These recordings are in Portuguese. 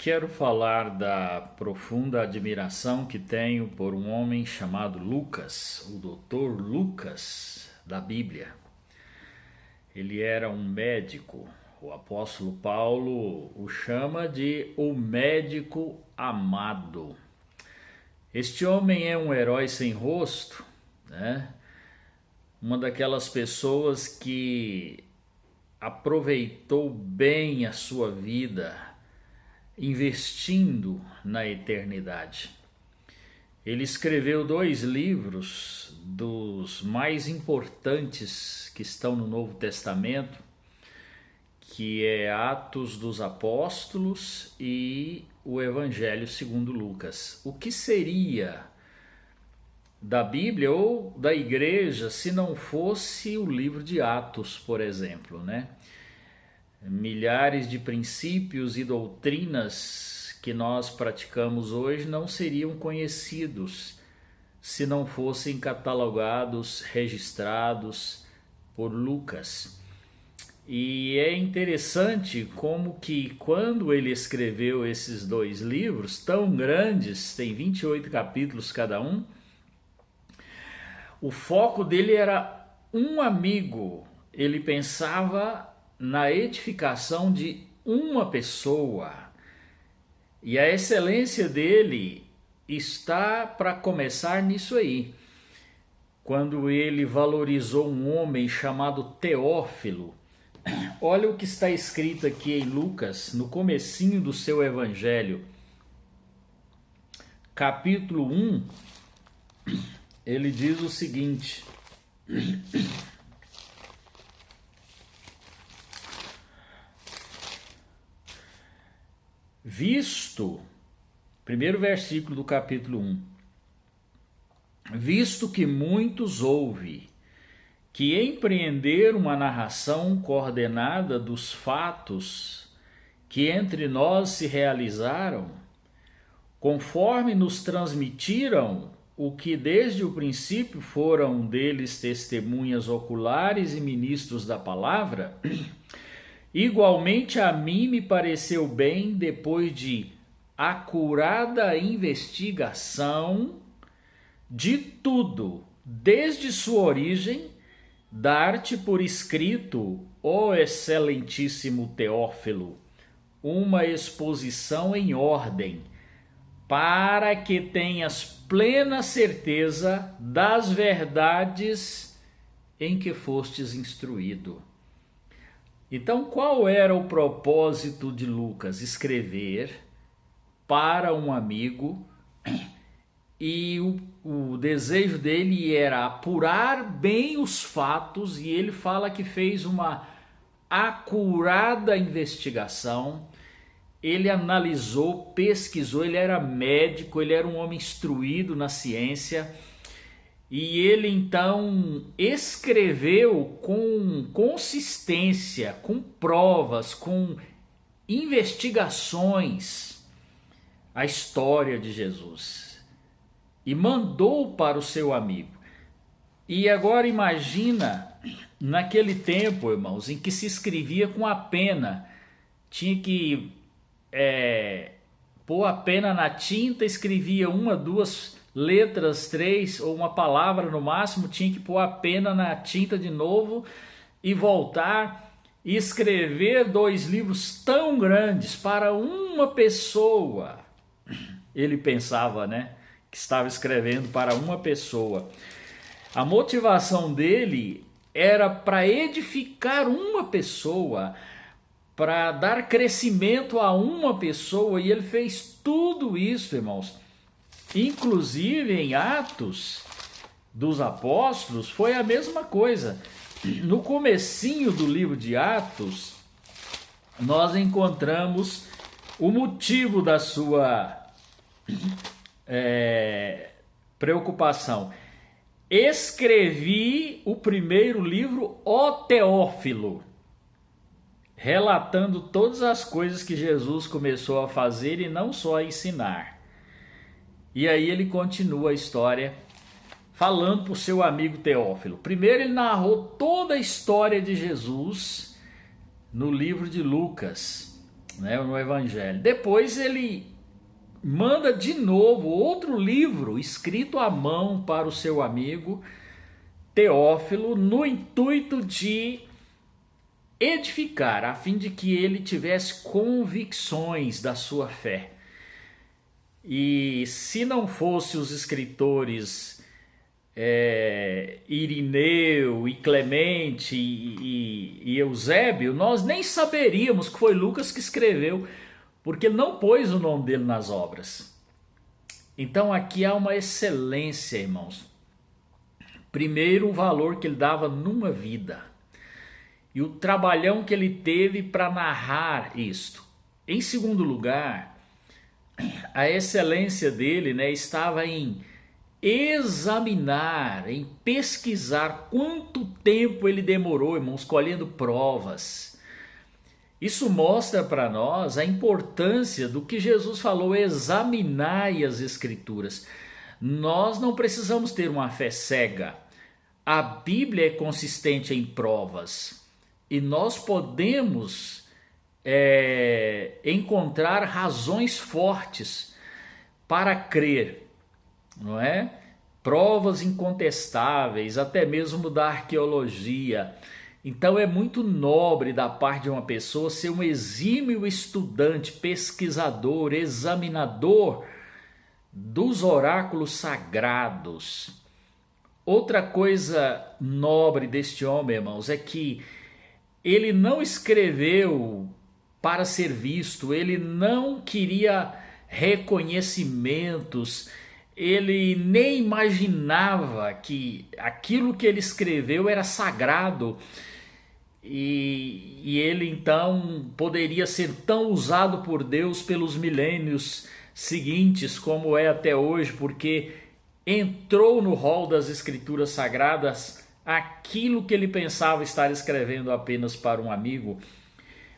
Quero falar da profunda admiração que tenho por um homem chamado Lucas, o Dr. Lucas da Bíblia. Ele era um médico. O apóstolo Paulo o chama de o médico amado. Este homem é um herói sem rosto, né? Uma daquelas pessoas que aproveitou bem a sua vida, investindo na eternidade. Ele escreveu 2 livros dos mais importantes que estão no Novo Testamento, que é Atos dos Apóstolos e o Evangelho segundo Lucas. O que seria da Bíblia ou da igreja se não fosse o livro de Atos, por exemplo, né? Milhares de princípios e doutrinas que nós praticamos hoje não seriam conhecidos se não fossem catalogados, registrados por Lucas. E é interessante como que quando ele escreveu esses 2 livros tão grandes, tem 28 capítulos cada um, o foco dele era um amigo. Ele pensava na edificação de uma pessoa. E a excelência dele está para começar nisso aí. Quando ele valorizou um homem chamado Teófilo. Olha o que está escrito aqui em Lucas, no comecinho do seu evangelho. Capítulo 1, ele diz o seguinte: visto, primeiro versículo do capítulo 1, visto que muitos houve que empreenderam uma narração coordenada dos fatos que entre nós se realizaram, conforme nos transmitiram o que desde o princípio foram deles testemunhas oculares e ministros da palavra, igualmente a mim me pareceu bem, depois de acurada investigação de tudo, desde sua origem, dar-te por escrito, ó excelentíssimo Teófilo, uma exposição em ordem, para que tenhas plena certeza das verdades em que fostes instruído. Então, qual era o propósito de Lucas? Escrever para um amigo, e o desejo dele era apurar bem os fatos, e ele fala que fez uma acurada investigação. Ele analisou, pesquisou, ele era médico, ele era um homem instruído na ciência, e ele então escreveu com consistência, com provas, com investigações, a história de Jesus. E mandou para o seu amigo. E agora imagina, naquele tempo, irmãos, em que se escrevia com a pena, tinha que pôr a pena na tinta, escrevia 1, 2 letras, 3 ou uma palavra no máximo, tinha que pôr a pena na tinta de novo e voltar e escrever 2 livros tão grandes para uma pessoa. Ele pensava, né, que estava escrevendo para uma pessoa. A motivação dele era para edificar uma pessoa, para dar crescimento a uma pessoa, e ele fez tudo isso, irmãos. Inclusive em Atos dos Apóstolos foi a mesma coisa. No comecinho do livro de Atos, nós encontramos o motivo da sua preocupação. Escrevi o primeiro livro, ó Teófilo, relatando todas as coisas que Jesus começou a fazer e não só a ensinar. E aí ele continua a história falando para o seu amigo Teófilo. Primeiro ele narrou toda a história de Jesus no livro de Lucas. né, no Evangelho. Depois ele manda de novo outro livro escrito à mão para o seu amigo Teófilo, no intuito de edificar, a fim de que ele tivesse convicções da sua fé. E se não fosse os escritores Irineu e Clemente e Eusébio, nós nem saberíamos que foi Lucas que escreveu, porque ele não pôs o nome dele nas obras. Então aqui há uma excelência, irmãos. Primeiro, o valor que ele dava numa vida e o trabalhão que ele teve para narrar isto. Em segundo lugar, a excelência dele, né, estava em examinar, em pesquisar quanto tempo ele demorou, irmãos, colhendo provas. Isso mostra para nós a importância do que Jesus falou: examinai as Escrituras. Nós não precisamos ter uma fé cega. A Bíblia é consistente em provas e nós podemos encontrar razões fortes para crer, não é? Provas incontestáveis, até mesmo da arqueologia. Então é muito nobre da parte de uma pessoa ser um exímio estudante, pesquisador, examinador dos oráculos sagrados. Outra coisa nobre deste homem, irmãos, é que ele não escreveu para ser visto, ele não queria reconhecimentos, ele nem imaginava que aquilo que ele escreveu era sagrado e ele então poderia ser tão usado por Deus pelos milênios seguintes como é até hoje, porque entrou no rol das Escrituras Sagradas aquilo que ele pensava estar escrevendo apenas para um amigo.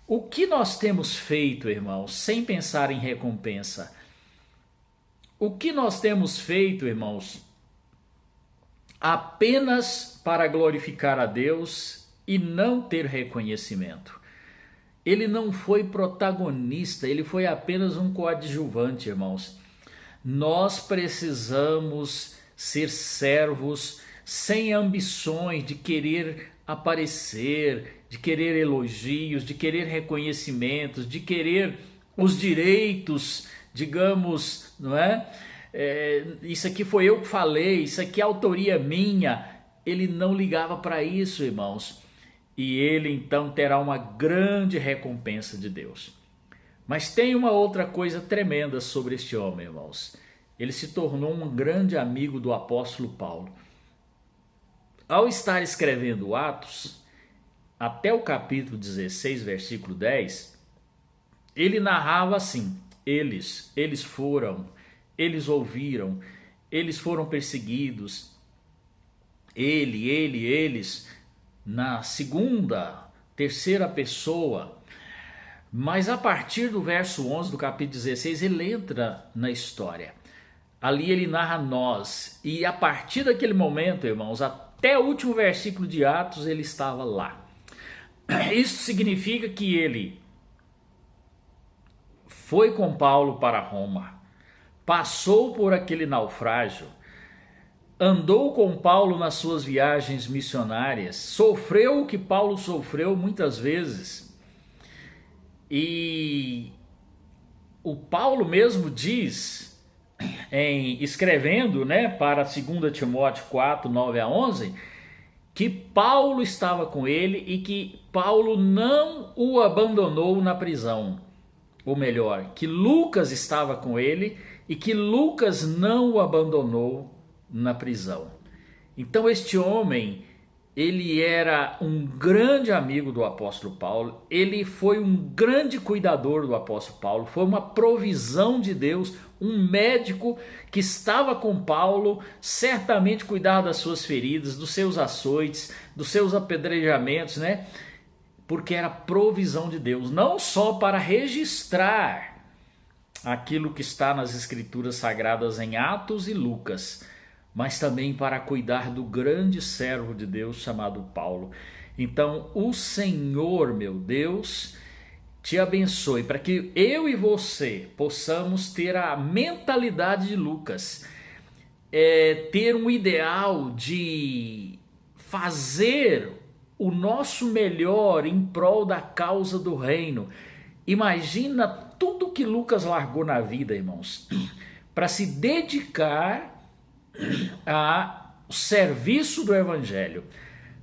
O que nós temos feito, irmãos, sem pensar em recompensa? O que nós temos feito, irmãos, apenas para glorificar a Deus e não ter reconhecimento? Ele não foi protagonista, ele foi apenas um coadjuvante, irmãos. Nós precisamos ser servos sem ambições de querer aparecer, de querer elogios, de querer reconhecimentos, de querer os direitos, digamos, não é? Isso aqui foi eu que falei, isso aqui é autoria minha. Ele não ligava para isso, irmãos. E ele então terá uma grande recompensa de Deus. Mas tem uma outra coisa tremenda sobre este homem, irmãos. Ele se tornou um grande amigo do apóstolo Paulo. Ao estar escrevendo Atos, até o capítulo 16, versículo 10, ele narrava assim: eles foram, eles ouviram, eles foram perseguidos, eles, na segunda, terceira pessoa. Mas a partir do verso 11 do capítulo 16, ele entra na história. Ali ele narra nós. E a partir daquele momento, irmãos, até o último versículo de Atos, ele estava lá. Isso significa que ele foi com Paulo para Roma, passou por aquele naufrágio, andou com Paulo nas suas viagens missionárias, sofreu o que Paulo sofreu muitas vezes. E o Paulo mesmo diz, escrevendo, né, para 2 Timóteo 4, 9 a 11, que Paulo estava com ele e que Paulo não o abandonou na prisão. Ou melhor, que Lucas estava com ele e que Lucas não o abandonou na prisão. Então este homem, ele era um grande amigo do apóstolo Paulo, ele foi um grande cuidador do apóstolo Paulo, foi uma provisão de Deus, um médico que estava com Paulo, certamente cuidava das suas feridas, dos seus açoites, dos seus apedrejamentos, né? Porque era provisão de Deus, não só para registrar aquilo que está nas Escrituras Sagradas em Atos e Lucas, mas também para cuidar do grande servo de Deus chamado Paulo. Então, o Senhor, meu Deus, te abençoe, para que eu e você possamos ter a mentalidade de Lucas, ter um ideal de fazer o nosso melhor em prol da causa do reino. Imagina tudo que Lucas largou na vida, irmãos, para se dedicar ao serviço do evangelho,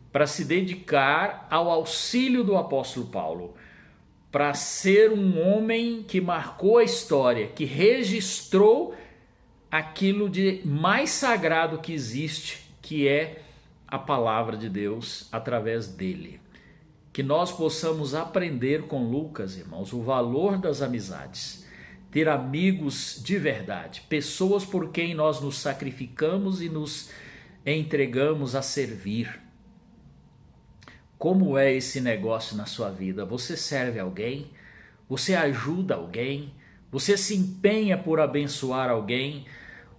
para se dedicar ao auxílio do apóstolo Paulo, para ser um homem que marcou a história, que registrou aquilo de mais sagrado que existe, que é a palavra de Deus através dele. Que nós possamos aprender com Lucas, irmãos, o valor das amizades, ter amigos de verdade, pessoas por quem nós nos sacrificamos e nos entregamos a servir. Como é esse negócio na sua vida? Você serve alguém? Você ajuda alguém? Você se empenha por abençoar alguém?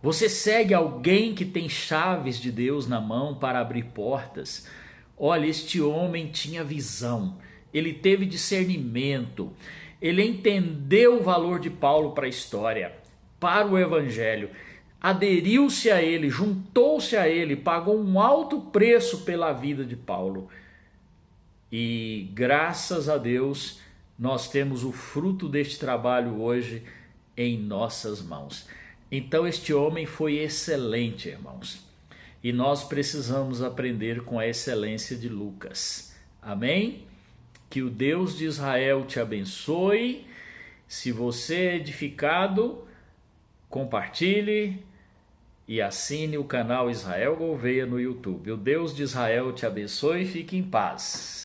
Você segue alguém que tem chaves de Deus na mão para abrir portas? Olha, este homem tinha visão, ele teve discernimento, ele entendeu o valor de Paulo para a história, para o evangelho, aderiu-se a ele, juntou-se a ele, pagou um alto preço pela vida de Paulo. E graças a Deus nós temos o fruto deste trabalho hoje em nossas mãos. Então este homem foi excelente, irmãos. E nós precisamos aprender com a excelência de Lucas. Amém? Que o Deus de Israel te abençoe. Se você é edificado, compartilhe e assine o canal Israel Gouveia no YouTube. O Deus de Israel te abençoe e fique em paz.